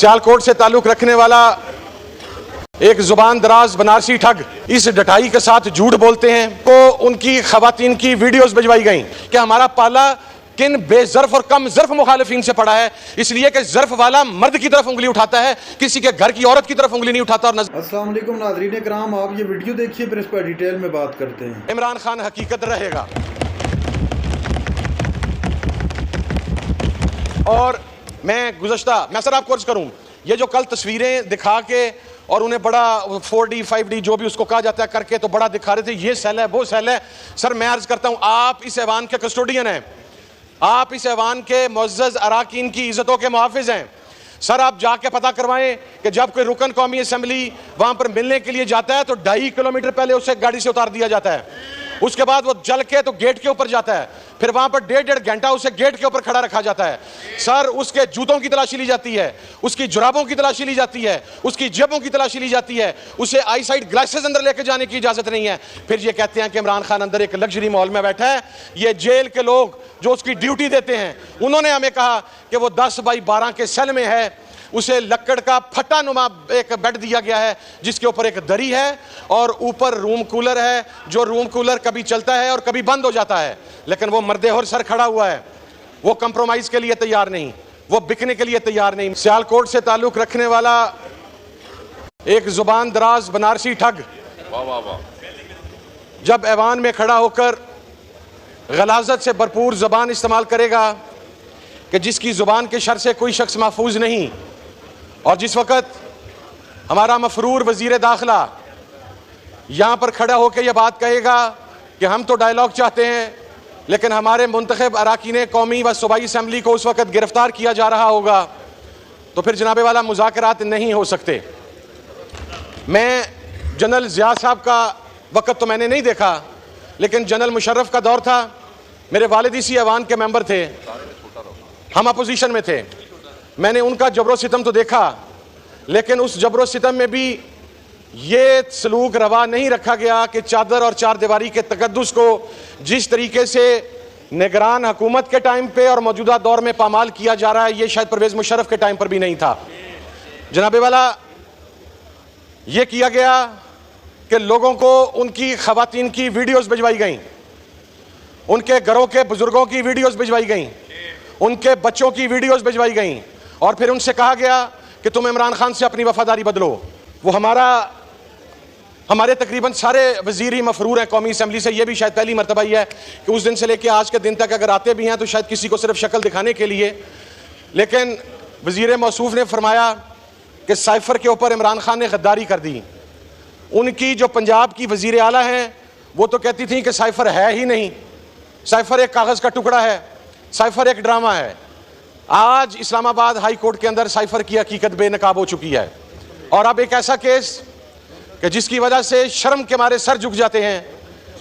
सियालकोट से ताल्लुक रखने वाला एक जुबान दराज बनारसी ठग इस डटाई के साथ झूठ बोलते हैं। तो उनकी खवातीन की वीडियोस भिजवाई गई कि हमारा पाला किन बेजर्फ और कम जर्फ मुखालिफिन से पड़ा है, इसलिए कि जर्फ वाला मर्द की तरफ उंगली उठाता है, किसी के घर की औरत की तरफ उंगली नहीं उठाता। और अस्सलाम वालेकुम नाज़रीन किराम, आप ये वीडियो देखिए फिर इस पर डिटेल में बात करते हैं। इमरान खान हकीकत रहेगा। और मैं सर आपको अर्ज करूं, ये जो कल तस्वीरें दिखा के और उन्हें बड़ा 4D 5D जो भी उसको कहा जाता है करके तो बड़ा दिखा रहे थे, ये सेल है वो सेल है। सर मैं अर्ज करता हूं, आप इस ऐवान के कस्टोडियन हैं, आप इस ऐवान के मुअज़्ज़ज़ अराकीन की इज्जतों के मुहाफ़िज़ हैं। सर आप जाके पता करवाएं कि जब कोई रुकन कौमी असेंबली वहां पर मिलने के लिए जाता है तो 2.5 किलोमीटर पहले उसे गाड़ी से उतार दिया जाता है, उसके बाद वो चल के तो गेट के ऊपर जाता है, फिर वहां पर 1.5 घंटा उसे गेट के ऊपर खड़ा रखा जाता है। सर उसके जूतों की तलाशी ली जाती है, उसकी जुराबों की तलाशी ली जाती है, उसकी जेबों की तलाशी ली जाती है, उसे आई साइड ग्लासेस अंदर लेके जाने की इजाजत नहीं है। फिर ये कहते हैं कि इमरान खान अंदर एक लग्जरी मॉल में बैठा है। ये जेल के लोग जो उसकी ड्यूटी देते हैं उन्होंने हमें कहा कि वो 10 बाई 12 के सेल में है, उसे लकड़ का फटा नुमा एक बेड दिया गया है जिसके ऊपर एक दरी है और ऊपर रूम कूलर है, जो रूम कूलर कभी चलता है और कभी बंद हो जाता है। लेकिन वो मर्दे और सर खड़ा हुआ है, वो कंप्रोमाइज के लिए तैयार नहीं, वो बिकने के लिए तैयार नहीं। सियालकोट से ताल्लुक रखने वाला एक जुबान दराज बनारसी ठग जब ऐवान में खड़ा होकर गलाजत से भरपूर जुबान इस्तेमाल करेगा कि जिसकी जुबान के शर से कोई शख्स महफूज नहीं, और जिस वक़्त हमारा मफरूर वज़ीर दाखिला यहाँ पर खड़ा होकर यह बात कहेगा कि हम तो डायलॉग चाहते हैं लेकिन हमारे मुंतखब अराकीन कौमी व सूबाई असम्बली को उस वक़्त गिरफ्तार किया जा रहा होगा, तो फिर जनाबे वाला मुज़ाकरात नहीं हो सकते। मैं जनरल ज़िया साहब का वक़्त तो मैंने नहीं देखा, लेकिन जनरल मुशर्रफ का दौर था, मेरे वालिद इसी ऐवान के मेंबर थे, हम अपोजिशन में थे, मैंने उनका जबरो सितम तो देखा, लेकिन उस जबरो सितम में भी ये सलूक रवा नहीं रखा गया कि चादर और चार दीवारी के तकद्दुस को जिस तरीके से निगरान हुकूमत के टाइम पे और मौजूदा दौर में पामाल किया जा रहा है, ये शायद परवेज़ मुशर्रफ के टाइम पर भी नहीं था। जनाबे वाला ये किया गया कि लोगों को उनकी खवातीन की वीडियोस भिजवाई गई, उनके घरों के बुजुर्गों की वीडियोस भिजवाई गई, उनके बच्चों की वीडियोस भिजवाई गई, और फिर उनसे कहा गया कि तुम इमरान खान से अपनी वफादारी बदलो। वो हमारे तकरीबन सारे वजीर ही मफरूर हैं कौमी असम्बली से। ये भी शायद पहली मरतबा ही है कि उस दिन से लेकर आज के दिन तक अगर आते भी हैं तो शायद किसी को सिर्फ शक्ल दिखाने के लिए। लेकिन वजीर मौसूफ ने फरमाया कि साइफर के ऊपर इमरान खान ने गद्दारी कर दी। उनकी जो पंजाब की वजीर आला हैं वो तो कहती थी कि साइफर है ही नहीं, साइफर एक कागज़ का टुकड़ा है, साइफर एक ड्रामा है। आज इस्लामाबाद हाई कोर्ट के अंदर साइफर की हकीकत बेनकाब हो चुकी है, और अब एक ऐसा केस कि जिसकी वजह से शर्म के मारे सर झुक जाते हैं।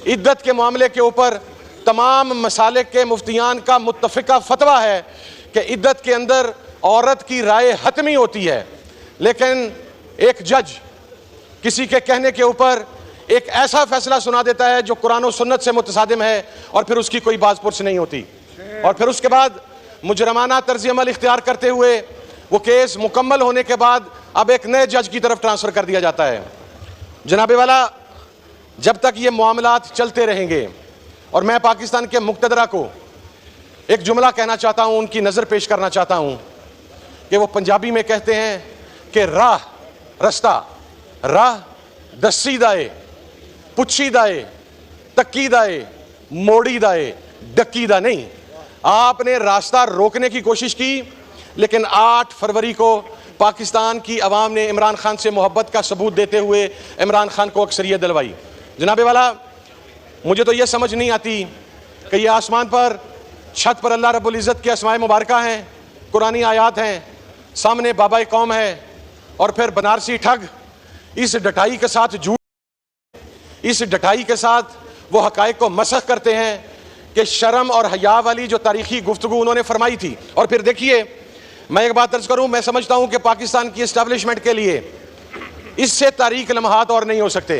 इद्दत के मामले के ऊपर तमाम मसालिक के मुफ्तियान का मुत्तफ़िका फतवा है कि इद्दत के अंदर औरत की राय हतमी होती है, लेकिन एक जज किसी के कहने के ऊपर एक ऐसा फैसला सुना देता है जो कुरान और सुन्नत से मुतसादिम है, और फिर उसकी कोई बाज़पुरस नहीं होती, और फिर उसके बाद मुजरमाना तर्ज़ अमल इख्तियार करते हुए वो केस मुकम्मल होने के बाद अब एक नए जज की तरफ ट्रांसफ़र कर दिया जाता है। जनाबे वाला जब तक ये मामलात चलते रहेंगे, और मैं पाकिस्तान के मुक़तदरा को एक जुमला कहना चाहता हूँ, उनकी नज़र पेश करना चाहता हूँ कि वो पंजाबी में कहते हैं कि राह रस्ता राह दस्सी दाए पुच्छी दाए तक्की दाए मोड़ी दाए डक्की दा नहीं। आपने रास्ता रोकने की कोशिश की, लेकिन 8 फरवरी को पाकिस्तान की अवाम ने इमरान खान से मोहब्बत का सबूत देते हुए इमरान खान को अक्सरियत दिलवाई। जनाबे वाला मुझे तो यह समझ नहीं आती कि ये आसमान पर छत पर अल्लाह रब्बुल इज़्ज़त के अस्माए मुबारका हैं, कुरानी आयात हैं, सामने बाबा कौम है, और फिर बनारसी ठग इस डटाई के साथ झूठ, इस डटाई के साथ वो हक़ाइक़ को मसख़ करते हैं कि शर्म और हया वाली जो तारीख़ी गुफ्तगू उन्होंने फरमाई थी। और फिर देखिए, मैं एक बात अर्ज़ करूँ, मैं समझता हूँ कि पाकिस्तान की इस्टेब्लिशमेंट के लिए इससे तारीख़ लम्हात और नहीं हो सकते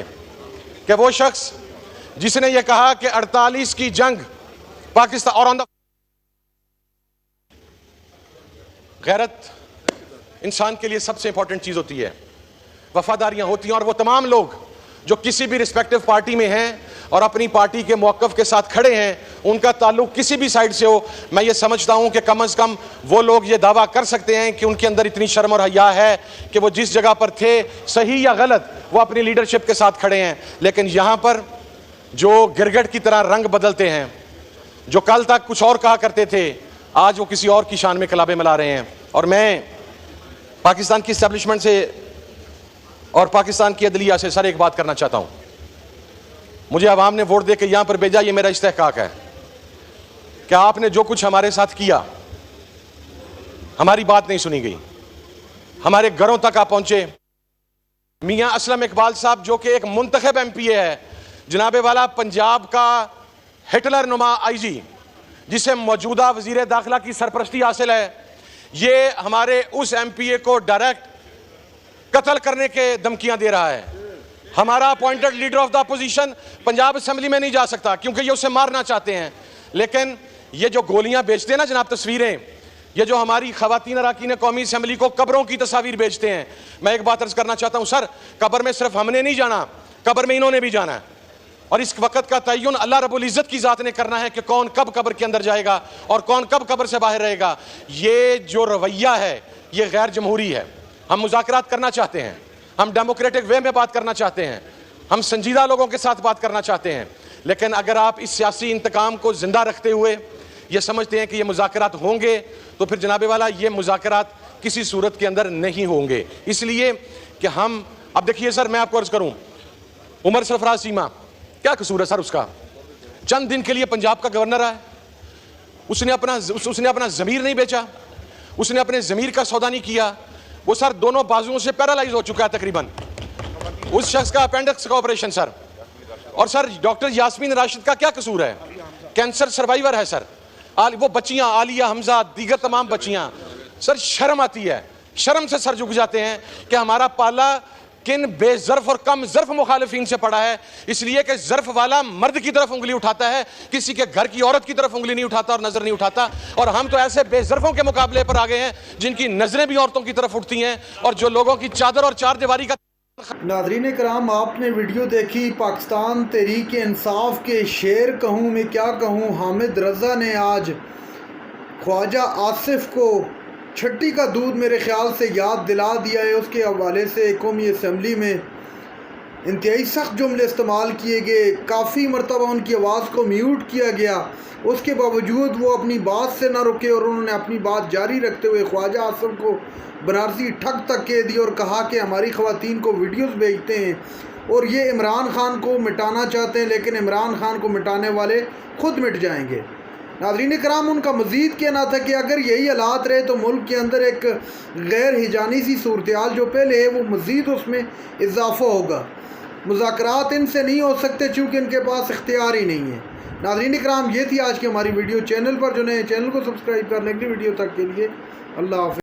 कि वो शख्स जिसने ये कहा कि 48 की जंग पाकिस्तान और गैरत इंसान के लिए सबसे इंपॉर्टेंट चीज़ होती है, वफादारियां होती हैं। और वो तमाम लोग जो किसी भी रिस्पेक्टिव पार्टी में हैं और अपनी पार्टी के मौक़िफ़ के साथ खड़े हैं, उनका ताल्लुक किसी भी साइड से हो, मैं ये समझता हूं कि कम से कम वो लोग ये दावा कर सकते हैं कि उनके अंदर इतनी शर्म और हया है कि वो जिस जगह पर थे, सही या गलत, वो अपनी लीडरशिप के साथ खड़े हैं। लेकिन यहां पर जो गिरगिट की तरह रंग बदलते हैं, जो कल तक कुछ और कहा करते थे, आज वो किसी और की शान में कलाबे मिला रहे हैं। और मैं पाकिस्तान की इस्टेब्लिशमेंट से और पाकिस्तान की अदलिया से सर एक बात करना चाहता हूं। मुझे अवाम ने वोट देकर यहां पर भेजा, ये मेरा इस्तेहकाक है कि आपने जो कुछ हमारे साथ किया, हमारी बात नहीं सुनी गई, हमारे घरों तक आप पहुंचे। मियां असलम इकबाल साहब जो कि एक मुंतखब MPA है, जनाबे वाला पंजाब का हिटलर नुमा IG, जिसे मौजूदा वजीर दाखिला की सरपरस्ती हासिल है, ये हमारे उस MPA को डायरेक्ट कत्ल करने के धमकियां दे रहा है। हमारा appointed leader of the opposition Punjab assembly में नहीं जा सकता क्योंकि ये उसे मारना चाहते हैं। लेकिन ये जो गोलियां बेचते हैं ना जनाब, तस्वीरें, ये जो हमारी खवातीन अरकान कौमी असेंबली को कब्रों की तस्वीर बेचते हैं, मैं एक बात अर्ज करना चाहता हूं सर, कब्र में सिर्फ हमने नहीं जाना, कब्र में इन्होंने भी जाना है। और इस वक्त का तयन अल्लाह रब्बुल इज़्ज़त की ज़ात ने करना है कि कौन कब कब्र के अंदर जाएगा और कौन कब कब्र से बाहर रहेगा। ये जो रवैया है ये गैर जमहूरी है। हम मुज़ाकरात करना चाहते हैं, हम डेमोक्रेटिक वे में बात करना चाहते हैं, हम संजीदा लोगों के साथ बात करना चाहते हैं। लेकिन अगर आप इस सियासी इंतकाम को जिंदा रखते हुए ये समझते हैं कि ये मुज़ाकरात होंगे, तो फिर जनाबे वाला ये मुज़ाकरात किसी सूरत के अंदर नहीं होंगे। इसलिए कि हम अब देखिए सर, मैं आपको अर्ज करूं, उमर सरफराज चीमा, क्या कसूर है सर उसका? चंद दिन के लिए पंजाब का गवर्नर है, उसने अपना ज़मीर नहीं बेचा, उसने अपने ज़मीर का सौदा नहीं किया। वो सर दोनों बाजुओं से पैरालाइज हो चुका है तकरीबन, उस शख्स का अपेंडिक्स का ऑपरेशन सर। और सर डॉक्टर यास्मीन राशिद का क्या कसूर है? कैंसर सर्वाइवर है सर। वो बच्चियां, आलिया, हमजा, दीगर तमाम बच्चियां, सर शर्म आती है, शर्म से सर झुक जाते हैं कि हमारा पाला किन बेजर्फ और कम जर्फ मुखालिफिन से पड़ा है। इसलिए कि जर्फ वाला मर्द की तरफ उंगली उठाता है, किसी के घर की औरत की तरफ उंगली नहीं उठाता और नजर नहीं उठाता। और हम तो ऐसे बेजर्फों के मुकाबले पर आ गए हैं जिनकी नजरें भी औरतों की तरफ उठती हैं और जो लोगों की चादर और चार दीवारी का। नाज़रीन कराम, आपने वीडियो देखी पाकिस्तान तहरीक इंसाफ के शेर कहूँ मैं क्या कहूँ, हामिद रज़ा ने आज ख्वाजा आसिफ को छट्टी का दूध मेरे ख्याल से याद दिला दिया है। उसके हवाले से कौमी असम्बली में इंतहाई सख्त जुमले इस्तेमाल किए गए, काफ़ी मरतबा उनकी आवाज़ को म्यूट किया गया। उसके बावजूद वो अपनी बात से ना रुके और उन्होंने अपनी बात जारी रखते हुए ख्वाजा आसिफ को बनारसी ठग तक कह दी और कहा कि हमारी ख़वातीन को वीडियोस भेजते हैं और ये इमरान खान को मिटाना चाहते हैं, लेकिन इमरान खान को मिटाने वाले खुद मिट जाएंगे। नाज़रीन कराम, उनका मज़ीद कहना था कि अगर यही हालात रहे तो मुल्क के अंदर एक गैर हिजानी सी सूरत जो पहले है वो मज़ीद उसमें इजाफ़ा होगा। मुज़ाकरात इनसे नहीं हो सकते चूँकि इनके पास इख्तियार ही नहीं है। नाज़रीन कराम, ये थी आज की हमारी वीडियो। चैनल पर जो नए चैनल को सब्सक्राइब करने के लिए वीडियो तक के लिए अल्लाह हाफ़िज़।